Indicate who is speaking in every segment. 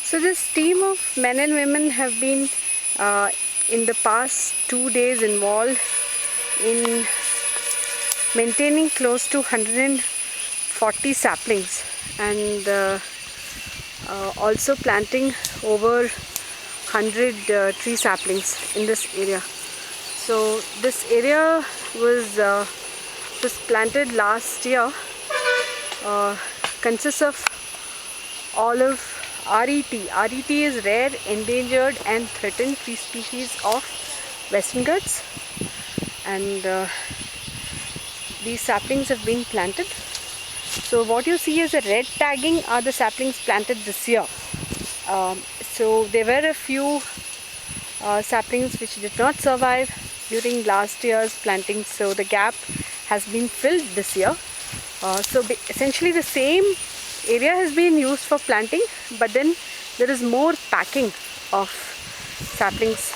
Speaker 1: So this team of men and women have been in the past 2 days involved in maintaining close to 140 saplings and also planting over 100 tree saplings in this area. So this area was planted last year, consists of olive RET. RET is rare, endangered and threatened tree species of Western Ghats, and these saplings have been planted. So what you see as a red tagging are the saplings planted this year. So there were a few saplings which did not survive during last year's planting, so the gap has been filled this year. So essentially the same area has been used for planting, but then there is more packing of saplings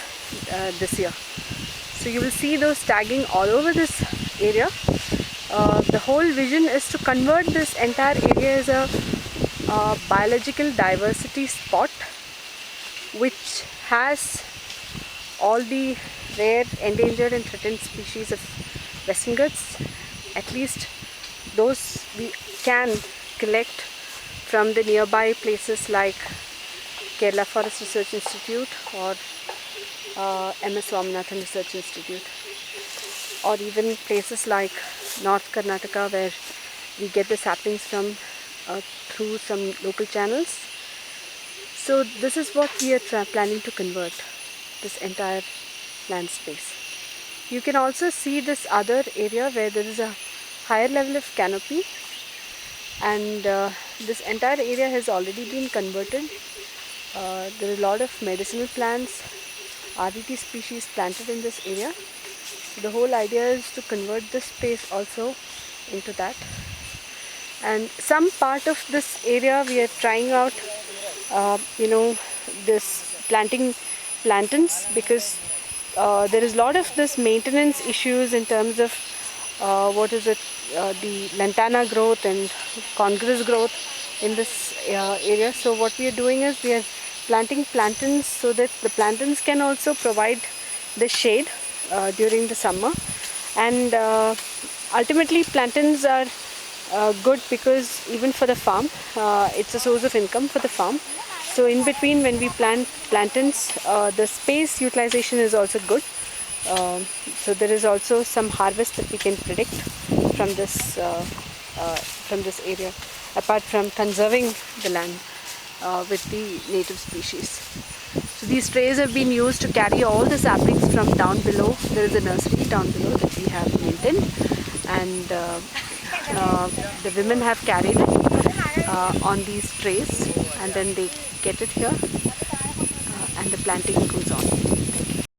Speaker 1: this year. So you will see those tagging all over this area. The whole vision is to convert this entire area as a biological diversity spot which has all the rare, endangered and threatened species of Western Ghats. At least those we can collect from the nearby places like Kerala Forest Research Institute or MS Swaminathan Research Institute, or even places like North Karnataka where we get the saplings from through some local channels. So this is what we are planning to convert, this entire land space. You can also see this other area where there is a higher level of canopy, and this entire area has already been converted. There are a lot of medicinal plants, RET species planted in this area. So the whole idea is to convert this space also into that. And some part of this area we are trying out, this planting plantains, because there is a lot of this maintenance issues in terms of the lantana growth and congress growth in this area. So what we are doing is we are planting plantains so that the plantains can also provide the shade during the summer, and ultimately plantains are good because even for the farm it's a source of income for the farm. So in between when we plant plantains, the space utilization is also good. So there is also some harvest that we can predict from this area, apart from conserving the land with the native species. So these trays have been used to carry all the saplings from down below. There is a nursery down below that we have maintained, and the women have carried it on these trays, and then they get it here and the planting goes on.